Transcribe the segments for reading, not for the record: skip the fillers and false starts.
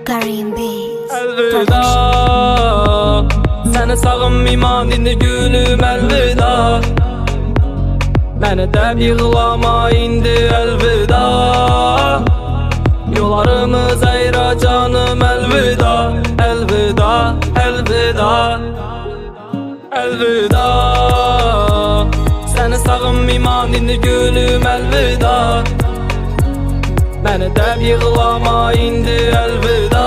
Karim Beats Elveda, seni sağınmayman indi gülüm elveda. Məni də yığlama indi elveda. Yollarımız ayrı canım elveda. Elveda, elveda, elveda. Səni sağınmayman indi gülüm elveda. Məni də yığlama indi elveda.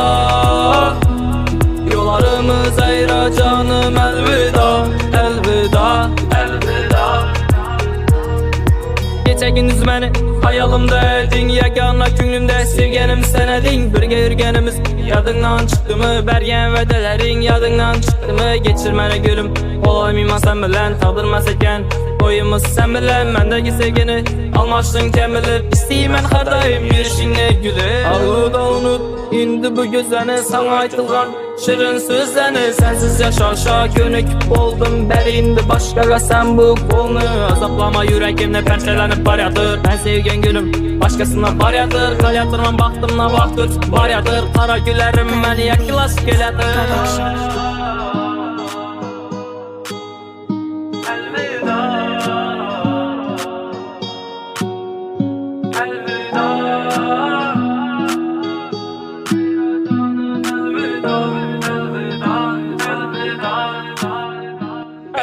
Yollarımız ayrı canım elveda. Elveda, elveda. Gece gündüz məni hayalımda edin, yegana günümdə sevgenim sənədin. Birgə yürgənimiz yadından çıxdı mı? Bərgən vədələrin yadından çıxdı mı? Geçir mənə gülüm, olaymayman sən bilən, taldırmasəkən boyumuz sən bilən. Məndəki sevgini almaşdın kəm bilir, istəyim mən xardayım yürüşünə gülür. Ağlı da unut, indi bu gözəni sana aytılğan şirin sözəni. Sənsiz yaşaşa könük oldum, bəri indi başqaqa sən bu qolunu. Azaplama yürəkimdə pərçələnib bar yatır. Mən sevgən gülüm, başqasına bar yatır. Qal yatırman baxdımla vaxt var yatır. Qara gülərim məni yakilaş gələdir. Elveda, elveda,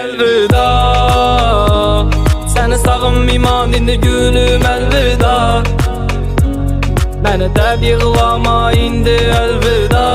elveda. Səni sağınmayman indi gülüm elveda. Məni də yığlama indi elveda.